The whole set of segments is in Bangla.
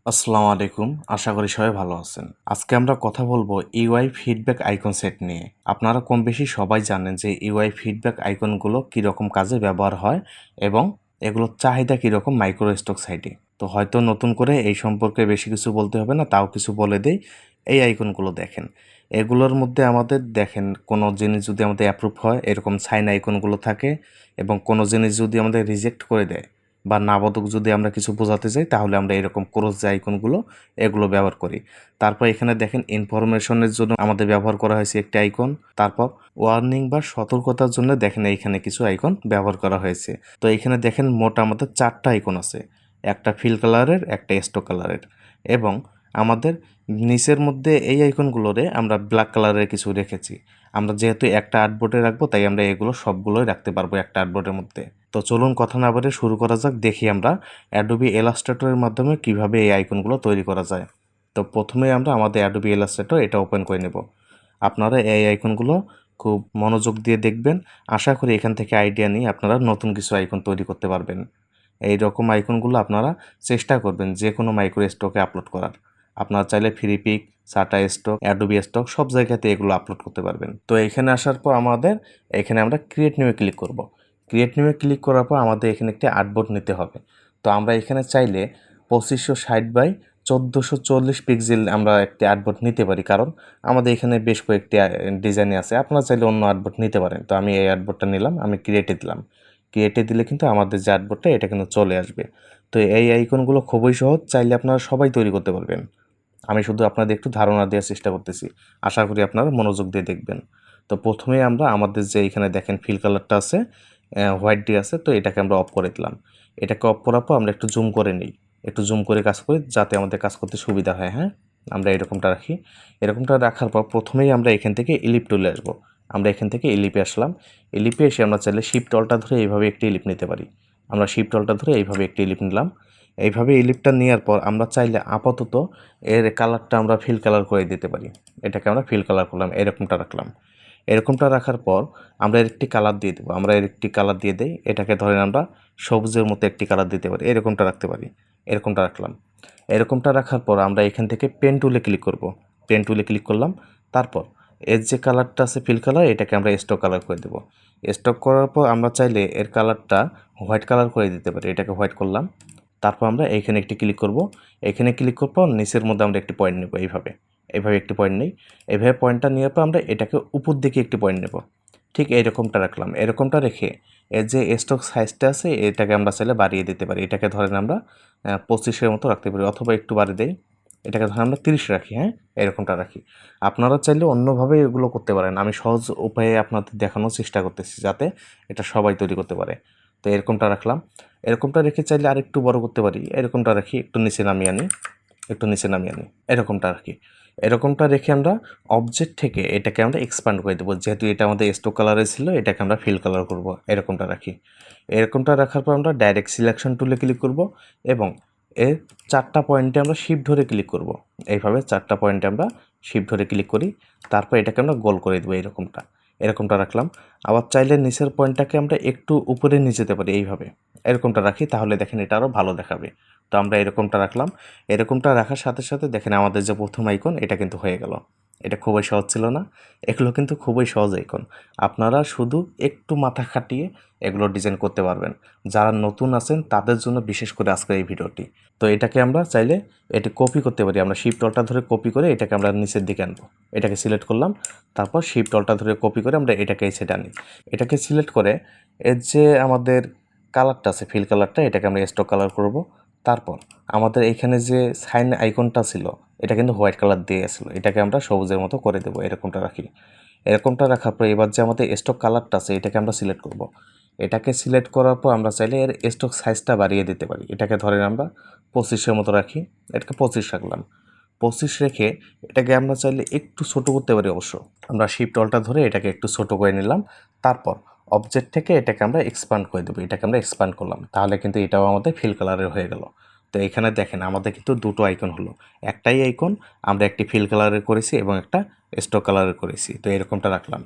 আসসালামু আলাইকুম। আশা করি সবাই ভালো আছেন। আজকে আমরা কথা বলবো ইউআই ফিডব্যাক আইকন সেট নিয়ে। আপনারা কম বেশি সবাই জানেন যে ইউআই ফিডব্যাক আইকনগুলো কীরকম কাজে ব্যবহার হয় এবং এগুলোর চাহিদা কীরকম মাইক্রোস্টক সাইটে। তো হয়তো নতুন করে এই সম্পর্কে বেশি কিছু বলতে হবে না, তাও কিছু বলে দেই। এই আইকনগুলো দেখেন। এগুলোর মধ্যে আমাদের দেখেন কোনো জিনিস যদি আমাদের অ্যাপ্রুভ হয় এরকম সাইন আইকনগুলো থাকে, এবং কোনো জিনিস যদি আমাদের রিজেক্ট করে দেয় বা নাবোধক যদি আমরা কিছু বোঝাতে চাই তাহলে আমরা এরকম ক্রস যে আইকনগুলো এগুলো ব্যবহার করি। তারপর এখানে দেখেন ইনফরমেশনের জন্য আমাদের ব্যবহার করা হয়েছে একটি আইকন। তারপর ওয়ার্নিং বা সতর্কতার জন্য দেখেন এইখানে কিছু আইকন ব্যবহার করা হয়েছে। তো এখানে দেখেন মোট আমাদের 4টা আইকন আছে, একটা ফিল কালারের, একটা স্টোক কালারের, এবং আমাদের নিচের মধ্যে এই আইকনগুলোরে আমরা ব্ল্যাক কালারের কিছু রেখেছি। আমরা যেহেতু একটা আর্টবোর্ডে রাখবো তাই আমরা এগুলো সবগুলোই রাখতে পারবো একটা আর্টবোর্ডের মধ্যে। তো চলুন কথা না বলে শুরু করা যাক। দেখি আমরা অ্যাডোবি ইলাস্ট্রেটরের মাধ্যমে কিভাবে এই আইকনগুলো তৈরি করা যায়। তো প্রথমে আমরা আমাদের অ্যাডোবি ইলাস্ট্রেটর এটা ওপেন করে নেব। আপনারা এই আইকনগুলো খুব মনোযোগ দিয়ে দেখবেন। আশা করি এখান থেকে আইডিয়া নিয়ে আপনারা নতুন কিছু আইকন তৈরি করতে পারবেন। এই রকম আইকনগুলো আপনারা চেষ্টা করবেন যে কোনো মাইক্রো স্টকে আপলোড করার। আপনারা চাইলে ফ্রিপিক, সাটা স্টক, অ্যাডোবি স্টক সব জায়গাতে এগুলো আপলোড করতে পারবেন। তো এখানে আসার পর এখানে আমরা ক্রিয়েট নিউয়ে ক্লিক করব। ক্রিয়েট নিউয়ে ক্লিক করার পর আমাদের এখানে একটি আর্টবোর্ড নিতে হবে। তো আমরা এখানে চাইলে 2560 বাই 1440 পিক্সেল আমরা একটি আর্টবোর্ড নিতে পারি, কারণ আমাদের এখানে বেশ কয়েকটি ডিজাইন আছে। আপনারা চাইলে অন্য আর্টবোর্ড নিতে পারেন। তো আমি এই আর্টবোর্ডটা নিলাম, আমি ক্রিয়েটে দিলাম। ক্রিয়েটে দিলে কিন্তু আমাদের যে আর্টবোর্ডটা এটা কিন্তু চলে আসবে। তো এই আইকনগুলো খুবই সহজ, চাইলে আপনারা সবাই তৈরি করতে পারবেন। আমি শুধু আপনাদের একটু ধারণা দেওয়ার চেষ্টা করতেছি। আশা করি আপনারা মনোযোগ দিয়ে দেখবেন। তো প্রথমে আমরা আমাদের যে এখানে দেখেন ফিল কালারটা আছে, হোয়াইট দিয়ে আছে, তো এটাকে আমরা অফ করে দিলাম। এটাকে অফ করার পর আমরা একটু জুম করে নিই, একটু জুম করে কাজ করি যাতে আমাদের কাজ করতে সুবিধা হয়। হ্যাঁ, আমরা এরকমটা রাখি। এরকমটা রাখার পর প্রথমেই আমরা এখান থেকে ইলিপ টুলে আসবো। আমরা এখান থেকে ইলিপে আসলাম। ইলিপে এসে আমরা চাইলে শিফট অলটা ধরে এইভাবে একটি ইলিপ নিতে পারি। আমরা শিফট অলটা ধরে এইভাবে একটি ইলিপ নিলাম। এইভাবে ইলিপটা নেওয়ার পর আমরা চাইলে আপাতত এর কালারটা আমরা ফিল কালার করে দিতে পারি। এটাকে আমরা ফিল কালার করলাম, এরকমটা রাখলাম। এরকমটা রাখার পর আমরা এর একটি কালার দিয়ে দেবো। আমরা এর একটি কালার দিয়ে দেই, এটাকে ধরেন আমরা সবুজের মতো একটি কালার দিতে পারি, এরকমটা রাখতে পারি। এরকমটা রাখলাম। এরকমটা রাখার পর আমরা এখান থেকে পেন টুলে ক্লিক করব। পেন টুলে ক্লিক করলাম। তারপর এর যে কালারটা আছে ফিল কালার, এটাকে আমরা স্টক কালার করে দেবো। স্টক করার পর আমরা চাইলে এর কালারটা হোয়াইট কালার করে দিতে পারি। এটাকে হোয়াইট করলাম। তারপর আমরা এইখানে একটি ক্লিক করব। এখানে ক্লিক করার পর নিচের মধ্যে আমরা একটি পয়েন্ট নেব। এইভাবে একটি পয়েন্ট নেই। এইভাবে পয়েন্টটা নেওয়ার পর আমরা এটাকে উপর দিকে একটি পয়েন্ট নেব। ঠিক এইরকমটা রাখলাম। এরকমটা রেখে এর যে স্টক সাইজটা আছে এটাকে আমরা চাইলে বাড়িয়ে দিতে পারি। এটাকে ধরেন আমরা 25-এর মতো রাখতে পারি, অথবা একটু বাড়িয়ে দেই। এটাকে ধরেন আমরা 30 রাখি। হ্যাঁ, এরকমটা রাখি। আপনারা চাইলে অন্যভাবে এগুলো করতে পারেন। আমি সহজ উপায়ে আপনাদের দেখানোর চেষ্টা করতেছি যাতে এটা সবাই তৈরি করতে পারে। তো এরকমটা রাখলাম। এরকমটা রেখে চাইলে আরেকটু বড় করতে পারি। এরকমটা রাখি, একটু নিচে নামিয়ে আনি, এরকমটা রাখি। এরকমটা রেখে আমরা অবজেক্ট থেকে এটাকে আমরা এক্সপ্যান্ড করে দেবো। যেহেতু এটা আমাদের স্টোক কালারে ছিল, এটাকে আমরা ফিল কালার করব। এরকমটা রাখি। এরকমটা রাখার পর আমরা ডাইরেক্ট সিলেকশন টুলে ক্লিক করব এবং এর 4টা পয়েন্টে আমরা শিফট ধরে ক্লিক করব। এইভাবে 4টা পয়েন্টে আমরা শিফট ধরে ক্লিক করি। তারপর এটাকে আমরা গোল করে দেবো। এরকমটা রাখলাম। আবার চাইলে নিচের পয়েন্টটাকে আমরা একটু উপরে নিয়ে যেতে পারি, এইভাবে এরকমটা রাখি। তাহলে দেখেন এটা আরও ভালো দেখাবে। তো আমরা এরকমটা রাখলাম। এরকমটা রাখার সাথে সাথে দেখেন আমাদের যে প্রথম আইকন এটা কিন্তু হয়ে গেল। এটা খুবই সহজ ছিল না? এগুলো কিন্তু খুবই সহজ আইকন। আপনারা শুধু একটু মাথা খাটিয়ে এগুলো ডিজাইন করতে পারবেন। যারা নতুন আছেন তাদের জন্য বিশেষ করে আজকের এই ভিডিওটি। তো এটাকে আমরা চাইলে এটি কপি করতে পারি। আমরা শিফট অলটা ধরে কপি করে এটাকে আমরা নিচের দিকে আনবো। এটাকে সিলেক্ট করলাম। তারপর শিফট অলটা ধরে কপি করে আমরা এটাকে এই সাইডে আনি। এটাকে সিলেক্ট করে এর যে আমাদের কালারটা আছে ফিল কালারটা, এটাকে আমরা স্টক কালার করব। তারপর আমাদের এখানে যে সাইন আইকনটা ছিল এটা কিন্তু হোয়াইট কালার দিয়ে আসলো, এটাকে আমরা সবুজের মতো করে দেবো। এরকমটা রাখি। এরকমটা রাখার পর এবার যে আমাদের স্টক কালারটা আছে এটাকে আমরা সিলেক্ট করব। এটাকে সিলেক্ট করার পর আমরা চাইলে এর স্টক সাইজটা বাড়িয়ে দিতে পারি। এটাকে ধরেন আমরা 25-এর মতো রাখি। এটাকে 25 রাখলাম। 25 রেখে এটাকে আমরা চাইলে একটু ছোট করতে পারি অবশ্য। আমরা শিফট অলটা ধরে এটাকে একটু ছোট করে নিলাম। তারপর অবজেক্ট থেকে এটাকে আমরা এক্সপ্যান্ড করে দেবো। এটাকে আমরা এক্সপ্যান্ড করলাম। তাহলে কিন্তু এটাও আমাদের ফিল কালারের হয়ে গেল। তো এখানে দেখেন আমাদের কিন্তু দুটো আইকন হলো। একটাই আইকন আমরা একটি ফিল কালারের করেছি এবং একটা স্টক কালারের করেছি। তো এরকমটা রাখলাম।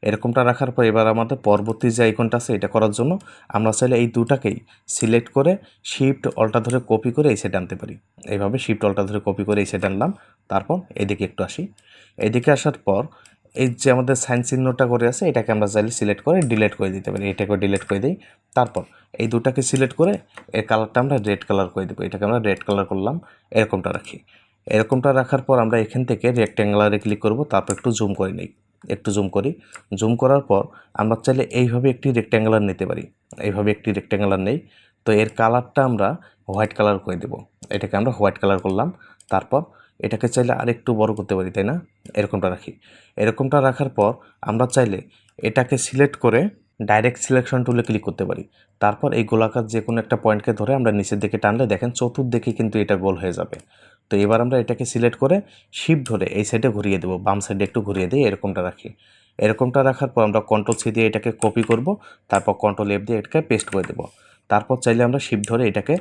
এরকমটা রাখার পর এবার আমাদের পরবর্তী যে আইকনটা আছে এটা করার জন্য আমরা চাইলে এই দুটাকেই সিলেক্ট করে শিফট অল্টা ধরে কপি করে এই সাইডে আনতে পারি। এইভাবে শিফট অল্টা ধরে কপি করে এই সাইডে আনলাম। তারপর এদিকে একটু আসি। এদিকে আসার পর এই যে আমাদের সাইন চিহ্নটা করে আছে এটাকে আমরা চাইলে সিলেক্ট করে ডিলিট করে দিতে পারি। এটাকে ডিলিট করে দিই। তারপর এই দুটাকে সিলেক্ট করে এর কালারটা আমরা রেড কালার করে দেবো। এটাকে আমরা রেড কালার করলাম। এরকমটা রাখি। এরকমটা রাখার পর আমরা এখান থেকে রেক্ট্যাঙ্গুলারে ক্লিক করব। তারপর একটু জুম করে নিই। একটু জুম করি। জুম করার পর আমরা চাইলে এইভাবে একটি রেক্ট্যাঙ্গুলার নিতে পারি। এইভাবে একটি রেক্ট্যাঙ্গুলার নেই। তো এর কালারটা আমরা হোয়াইট কালার করে দেব। এটাকে আমরা হোয়াইট কালার করলাম। তারপর এটাকে চাইলে আরেকটু বড় করতে পারি, তাই না? এরকমটা রাখি। এরকমটা রাখার পর আমরা চাইলে এটাকে সিলেক্ট করে ডাইরেক্ট সিলেকশন টুলে ক্লিক করতে পারি। তারপর এই গোলাকার যে কোনো একটা পয়েন্টকে ধরে আমরা নিচের দিকে টানলে দেখেন চতুর্দিকে কিন্তু এটা গোল হয়ে যাবে। তো এবার আমরা এটাকে সিলেক্ট করে শিফট ধরে এই সাইডে ঘুরিয়ে দেবো। বাম সাইডে একটু ঘুরিয়ে দিই। এরকমটা রাখি। এরকমটা রাখার পর আমরা কন্ট্রোল-সি দিয়ে এটাকে কপি করব। তারপর কন্ট্রোল-এফ দিয়ে এটাকে পেস্ট করে দেবো। তারপর চাইলে আমরা শিফট ধরে এটাকে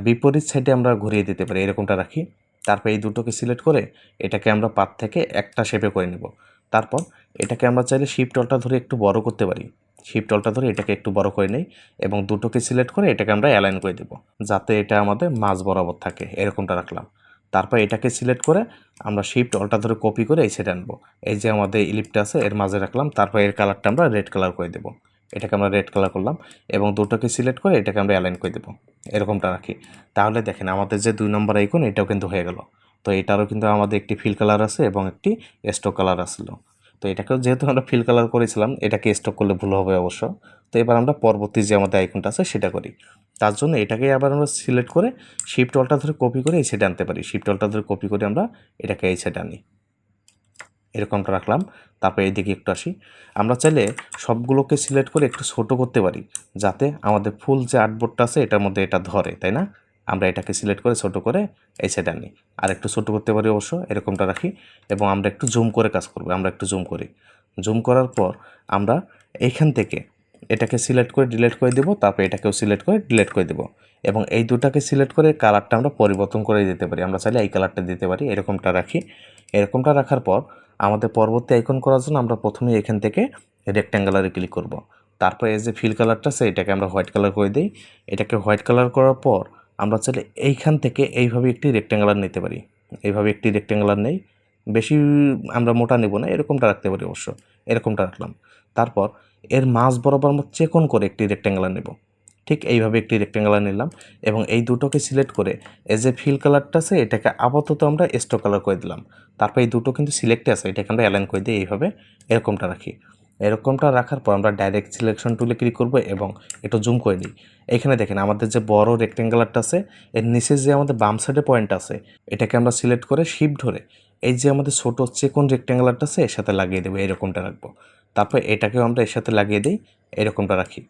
বিপরীত সাইডে আমরা ঘুরিয়ে দিতে পারি। এরকমটা রাখি। তারপর এই দুটোকে সিলেক্ট করে এটাকে আমরা পাত থেকে একটা শেপে করে নেব। তারপর এটাকে আমরা চাইলে শিফট অল্টা ধরে একটু বড় করতে পারি। শিফট অল্টা ধরে এটাকে একটু বড় করে নেই এবং দুটোকে সিলেক্ট করে এটাকে আমরা অ্যালাইন করে দেব, যাতে এটা আমাদের মাঝ বরাবর থাকে। এরকমটা রাখলাম। তারপর এটাকে সিলেক্ট করে আমরা শিফট অল্টা ধরে কপি করে এই সাইডে আনবো। এই যে আমাদের ইলিপটা আছে এর মাঝে রাখলাম। তারপর এর কালারটা আমরা রেড কালার করে দেবো। এটাকে আমরা রেড কালার করলাম এবং দুটোকে সিলেক্ট করে এটাকে আমরা অ্যালাইন করে দেবো। এরকমটা রাখি। তাহলে দেখেন আমাদের যে 2 নম্বর আইকন এটাও কিন্তু হয়ে গেল। তো এটারও কিন্তু আমাদের একটি ফিল কালার আছে এবং একটি স্টক কালার আসলো। তো এটাকেও যেহেতু আমরা ফিল কালার করেছিলাম, এটাকে স্টক করলে ভুল হবে অবশ্য। তো এবার আমরা পরবর্তী যে আমাদের আইকনটা আছে সেটা করি। তার জন্য এটাকে আবার আমরা সিলেক্ট করে শিফট অল্টা ধরে কপি করে এই সাইডে আনতে পারি। শিফট অল্টা ধরে কপি করে আমরা এটাকে এই সাইডে আনি। এরকমটা রাখলাম। তারপর এইদিকে একটু আসি। আমরা চাইলে সবগুলোকে সিলেক্ট করে একটু ছোট করতে পারি, যাতে আমাদের ফুল যে আর্টবোর্ডটা আছে এটার মধ্যে এটা ধরে, তাই না? আমরা এটাকে সিলেক্ট করে ছোট করে এই সাইডে আনি। আর একটু ছোট করতে পারি অবশ্য। এরকমটা রাখি এবং আমরা একটু জুম করে কাজ করব। আমরা একটু জুম করি। জুম করার পর আমরা এইখান থেকে এটাকে সিলেক্ট করে ডিলিট করে দেব। তারপর এটাকেও সিলেক্ট করে ডিলিট করে দেব এবং এই দুটাকে সিলেক্ট করে কালারটা আমরা পরিবর্তন করে দিতে পারি। আমরা চাইলে এই কালারটা দিতে পারি। এরকমটা রাখি। এরকমটা রাখার পর আমাদের পরবর্তী আইকন করার জন্য আমরা প্রথমে এখান থেকে রেক্ট্যাঙ্গুলারে ক্লিক করব। তারপর এই যে ফিল কালারটা আছে এটাকে আমরা হোয়াইট কালার করে দিই। এটাকে হোয়াইট কালার করার পর আমরা চাইলে এইখান থেকে এইভাবে একটি রেক্ট্যাঙ্গুলার নিতে পারি। এইভাবে একটি রেক্ট্যাঙ্গুলার নেই। বেশি আমরা মোটা নেব না, এরকমটা রাখতে পারি অবশ্য। এরকমটা রাখলাম। তারপর এর মাঝ বরাবর আমরা চিকন করে একটি রেক্ট্যাঙ্গুলার নেব। ঠিক এইভাবে একটি রেক্ট্যাঙ্গুলার নিলাম এবং এই দুটোকে সিলেক্ট করে এই যে ফিল কালারটা আছে এটাকে আপাতত আমরা স্টক কালার করে দিলাম। তারপর এই দুটো কিন্তু সিলেক্টে আছে, এটাকে আমরা অ্যালাইন করে দিই এইভাবে। এরকমটা রাখি। এরকমটা রাখার পর আমরা ডাইরেক্ট সিলেকশন টুলে ক্লিক করব এবং একটু জুম করে নিই। এখানে দেখেন আমাদের যে বড় রেক্ট্যাঙ্গুলারটা আছে এর নিচে যে আমাদের বাম সাইডে পয়েন্ট আছে এটাকে আমরা সিলেক্ট করে শিফট ধরে এই যে আমাদের ছোট চিকন রেক্ট্যাঙ্গুলারটা আছে এর সাথে লাগিয়ে দেবো। এরকমটা রাখবো। তারপর এটাকেও আমরা এর সাথে লাগিয়ে দিই। এরকমটা রাখি।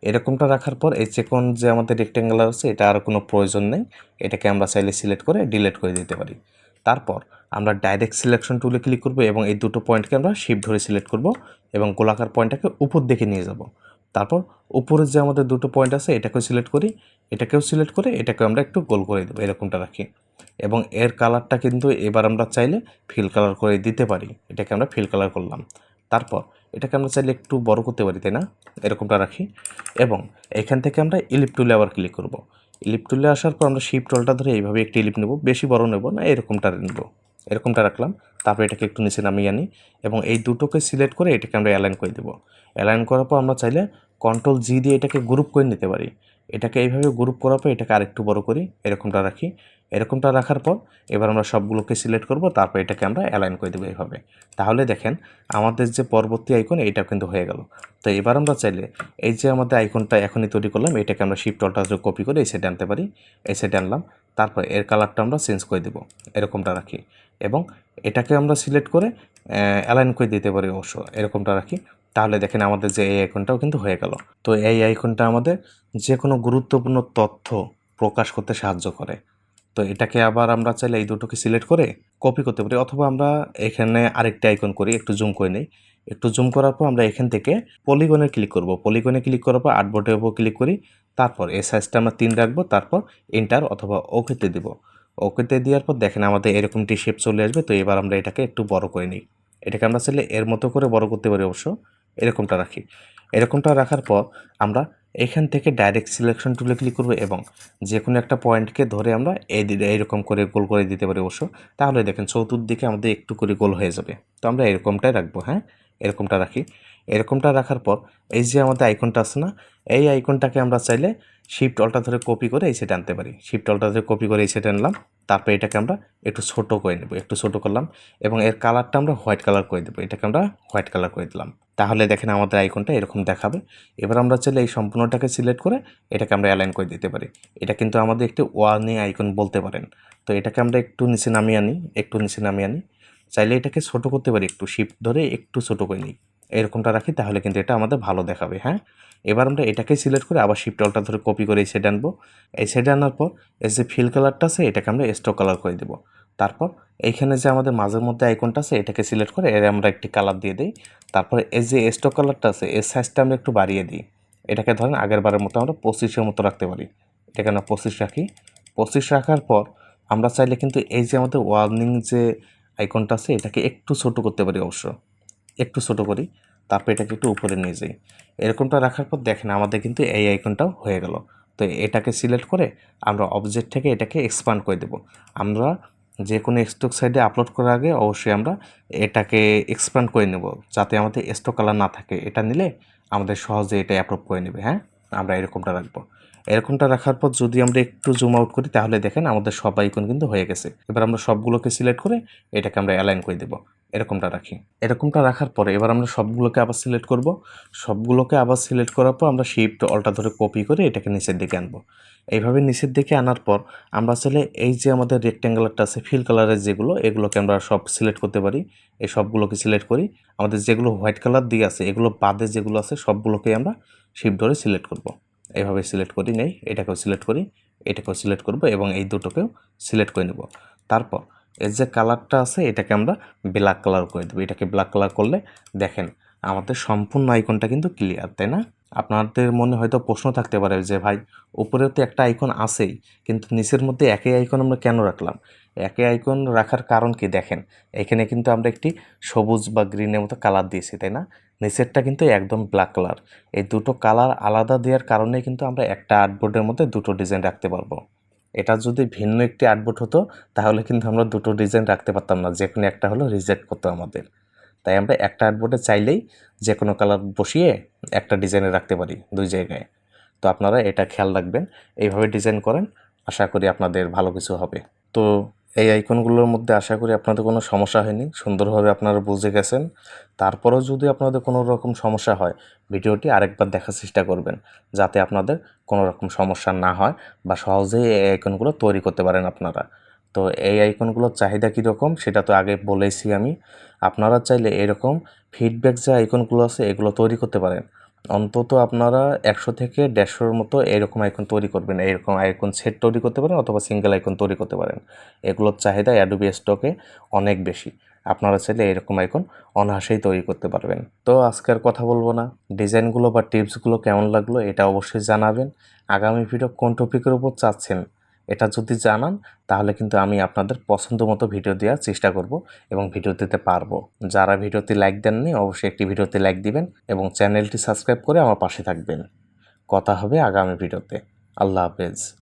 এরকমটা রাখার পর এই চিকন যে আমাদের রেক্ট্যাঙ্গুলার আছে এটা আর কোনো প্রয়োজন নেই। এটাকে আমরা চাইলে সিলেক্ট করে ডিলিট করে দিতে পারি। তারপর আমরা ডাইরেক্ট সিলেকশন টুলে ক্লিক করব এবং এই দুটো পয়েন্টকে আমরা শিফট ধরে সিলেক্ট করব এবং গোলাকার পয়েন্টটাকে উপর দিকে নিয়ে যাব। তারপর উপরে যে আমাদের দুটো পয়েন্ট আছে এটাকেও সিলেক্ট করি। এটাকেও সিলেক্ট করে এটাকে আমরা একটু গোল করে দেবো। এরকমটা রাখি এবং এর কালারটা কিন্তু এবার আমরা চাইলে ফিল কালার করে দিতে পারি। এটাকে আমরা ফিল কালার করলাম। তারপর এটাকে আমরা চাইলে একটু বড় করতে পারি, তাই না? এরকমটা রাখি এবং এখান থেকে আমরা ইলিপ টুলে আবার ক্লিক করব। ইলিপ টুলে আসার পর আমরা শিফট অল্টা ধরে এইভাবে একটি ইলিপ নেব। বেশি বড় নেব না, এরকমটা নেব। এরকমটা রাখলাম। তারপর এটাকে একটু নিচে নামিয়ে আনি এবং এই দুটোকে সিলেক্ট করে এটাকে আমরা অ্যালাইন করে দেবো। অ্যালাইন করার পর আমরা চাইলে কন্ট্রোল-জি দিয়ে এটাকে গ্রুপ করে নিতে পারি। এটাকে এইভাবে গ্রুপ করার পর এটাকে আরেকটু বড় করি। এরকমটা রাখি। এরকমটা রাখার পর এবার আমরা সবগুলোকে সিলেক্ট করব। তারপর এটাকে আমরা অ্যালাইন করে দেবো এইভাবে। তাহলে দেখেন আমাদের যে পরবর্তী আইকন এইটাও কিন্তু হয়ে গেল। তো এবার আমরা চাইলে এই যে আমাদের আইকনটা এখনই তৈরি করলাম এটাকে আমরা শিফট অল্টা ধরে কপি করে এই সাইডে আনতে পারি। এই সাইডে আনলাম। তারপর এর কালারটা আমরা চেঞ্জ করে দেবো। এরকমটা রাখি এবং এটাকে আমরা সিলেক্ট করে অ্যালাইন করে দিতে পারি অবশ্য। এরকমটা রাখি। তাহলে দেখেন আমাদের যে এই আইকনটাও কিন্তু হয়ে গেল। তো এই আইকনটা আমাদের যে কোনো গুরুত্বপূর্ণ তথ্য প্রকাশ করতে সাহায্য করে। তো এটাকে আবার আমরা চাইলে এই দুটোকে সিলেক্ট করে কপি করতে পারি, অথবা আমরা এখানে আরেকটা আইকন করি। একটু জুম করে নিই। একটু জুম করার পর আমরা এখান থেকে পলিগনে ক্লিক করব। পলিগনে ক্লিক করার পর আর্টবোর্ডের উপর ক্লিক করি। তারপর এই সাইজটা আমরা 3 রাখবো। তারপর এন্টার অথবা ওকেতে দিব। ওকেতে দেওয়ার পর দেখেন আমাদের এরকমটি শেপ চলে আসবে। তো এবার আমরা এটাকে একটু বড় করে নিই। এটাকে আমরা চাইলে এর মতো করে বড় করতে পারি অবশ্য। এরকমটা রাখি। এরকমটা রাখার পর আমরা এখান থেকে ডাইরেক্ট সিলেকশন টুলে ক্লিক করব এবং যে কোনো একটা পয়েন্টকে ধরে আমরা এইরকম করে গোল করে দিতে পারি অবশ্য। তাহলে দেখেন চতুর্দিকে আমাদের একটু করে গোল হয়ে যাবে। তো আমরা এরকমটাই রাখবো, হ্যাঁ, এরকমটা রাখি। এরকমটা রাখার পর এই যে আমাদের আইকনটা আছে না, এই আইকনটাকে আমরা চাইলে শিফট অল্টা ধরে কপি করে এই সাইডে আনতে পারি। শিফট অল্টা ধরে কপি করে এই সাইডে আনলাম, তারপর এটাকে আমরা একটু ছোট করে নেব, একটু ছোট করলাম এবং এর কালারটা আমরা হোয়াইট কালার করে দেবো। এটাকে আমরা হোয়াইট কালার করে দিলাম। তাহলে দেখেন আমাদের আইকনটা এরকম দেখাবে। এবার আমরা চাইলে এই সম্পূর্ণটাকে সিলেক্ট করে এটাকে আমরা অ্যালাইন করে দিতে পারি। এটা কিন্তু আমাদের একটি ওয়ার্নিং আইকন বলতে পারেন। তো এটাকে আমরা একটু নিচে নামিয়ে আনি, একটু নিচে নামিয়ে আনি। চাইলে এটাকে ছোট করতে পারি, একটু শিফট ধরে একটু ছোট করে নিই, এরকমটা রাখি। তাহলে কিন্তু এটা আমাদের ভালো দেখাবে, হ্যাঁ। এবার আমরা এটাকে সিলেক্ট করে আবার শিফট অল্টা ধরে কপি করে এই সাইডে আনবো। এই সাইডে আনার পর এই যে ফিল কালারটা আছে এটাকে আমরা স্ট্রোক কালার করে দেবো। তারপর এইখানে যে আমাদের মাঝের মধ্যে আইকনটা আছে এটাকে সিলেক্ট করে এর আমরা একটি কালার দিয়ে দিই। তারপরে এই যে স্ট্রোক কালারটা আছে এর সাইজটা আমরা একটু বাড়িয়ে দিই। এটাকে ধরেন আগের বারের মতো আমরা 25-এর মতো রাখতে পারি। এটাকে আমরা 25 রাখি। 25 রাখার পর আমরা চাইলে কিন্তু এই যে আমাদের ওয়ার্নিং যে আইকনটা আছে এটাকে একটু ছোট করতে পারি অবশ্য, একটু ছোট করি। তারপর এটাকে একটু উপরে নিয়ে যাই। এরকমটা রাখার পর দেখেন আমাদের কিন্তু এই আইকনটাও হয়ে গেল। তো এটাকে সিলেক্ট করে আমরা অবজেক্ট থেকে এটাকে এক্সপান্ড করে দেব। আমরা যে কোনো স্টক সাইডে আপলোড করার আগে অবশ্যই আমরা এটাকে এক্সপান্ড করে নেব, যাতে আমাদের স্টক কালার না থাকে। এটা নিলে আমাদের সহজে এটা অ্যাপ্রুভ করে নেবে, হ্যাঁ। আমরা এরকমটা রাখবো। এরকমটা রাখার পর যদি আমরা একটু জুম আউট করি তাহলে দেখেন আমাদের সব আইকন কিন্তু হয়ে গেছে। এবার আমরা সবগুলোকে সিলেক্ট করে এটাকে আমরা অ্যালাইন করে দেবো। এরকমটা রাখি। এরকমটা রাখার পরে এবার আমরা সবগুলোকে আবার সিলেক্ট করব। সবগুলোকে আবার সিলেক্ট করার পর আমরা শিফট অল্টা ধরে কপি করে এটাকে নিচের দিকে আনবো। এইভাবে নিচের দিকে আনার পর আমরা চাইলে এই যে আমাদের রেক্ট্যাঙ্গুলারটা আছে ফিল কালারের যেগুলো, এগুলোকে আমরা সব সিলেক্ট করতে পারি। এই সবগুলোকে সিলেক্ট করি। আমাদের যেগুলো হোয়াইট কালার দিয়ে আছে এগুলো বাদে যেগুলো আছে সবগুলোকে আমরা শিফট ধরে সিলেক্ট করব। এইভাবে সিলেক্ট করি নেই, এটাকেও সিলেক্ট করি, এটাকেও সিলেক্ট করব এবং এই দুটোকেও সিলেক্ট করে নেব। তারপর এর যে কালারটা আছে এটাকে আমরা ব্ল্যাক কালার করে দেবো। এটাকে ব্ল্যাক কালার করলে দেখেন আমাদের সম্পূর্ণ আইকনটা কিন্তু ক্লিয়ার, তাই না? আপনাদের মনে হয়তো প্রশ্ন থাকতে পারে যে ভাই উপরেও তো একটা আইকন আছেই, কিন্তু নিচের মধ্যে একই আইকন আমরা কেন রাখলাম? একই আইকন রাখার কারণ কি দেখেন, এখানে কিন্তু আমরা একটি সবুজ বা গ্রিনের মতো কালার দিয়েছি, তাই না? নিচেরটা কিন্তু একদম ব্ল্যাক কালার। এই দুটো কালার আলাদা দেওয়ার কারণে কিন্তু আমরা একটা আর্টবোর্ডের মধ্যে দুটো ডিজাইন রাখতে পারবো। এটা যদি ভিন্ন একটি আর্টবোর্ড হতো তাহলে কিন্তু আমরা দুটো ডিজাইন রাখতে পারতাম না, যে কোনো একটা হলো রিজেক্ট করতো আমাদের। তাই আমরা একটা আর্টবোর্ডে চাইলেই যে কোনো কালার বসিয়ে একটা ডিজাইনে রাখতে পারি দুই জায়গায়। তো আপনারা এটা খেয়াল রাখবেন, এইভাবে ডিজাইন করেন, আশা করি আপনাদের ভালো কিছু হবে। তো এই আইকনগুলোর মধ্যে আশা করি আপনাদের কোনো সমস্যা হয়নি, সুন্দরভাবে আপনারা বুঝে গেছেন। তারপরেও যদি আপনাদের কোনো রকম সমস্যা হয় ভিডিওটি আরেকবার দেখার চেষ্টা করবেন, যাতে আপনাদের কোনো রকম সমস্যা না হয় বা সহজেই এই আইকনগুলো তৈরি করতে পারেন আপনারা। তো এই আইকনগুলোর চাহিদা কীরকম সেটা তো আগে বলেছি আমি। আপনারা চাইলে এরকম ফিডব্যাক যে আইকনগুলো আছে এগুলো তৈরি করতে পারেন। অন্তত আপনারা 100 থেকে 150-র মতো এরকম আইকন তৈরি করবেন। এরকম আইকন সেট তৈরি করতে পারেন অথবা সিঙ্গেল আইকন তৈরি করতে পারেন। এগুলোর চাহিদা অ্যাডোবি স্টকে অনেক বেশি। আপনারা চাইলে এরকম আইকন অনায়াসেই তৈরি করতে পারবেন। তো আজকে আর কথা বলবো না। ডিজাইনগুলো বা টিপসগুলো কেমন লাগলো এটা অবশ্যই জানাবেন। আগামী ভিডিও কোন টপিকের উপর চাচ্ছেন এটা যদি জানান তাহলে কিন্তু আমি আপনাদের পছন্দ মতো ভিডিও দেওয়ার চেষ্টা করব এবং ভিডিও দিতে পারবো। যারা ভিডিওতে লাইক দেননি অবশ্যই একটি ভিডিওতে লাইক দিবেন এবং চ্যানেলটি সাবস্ক্রাইব করে আমার পাশে থাকবেন। কথা হবে আগামী ভিডিওতে। আল্লাহ হাফেজ।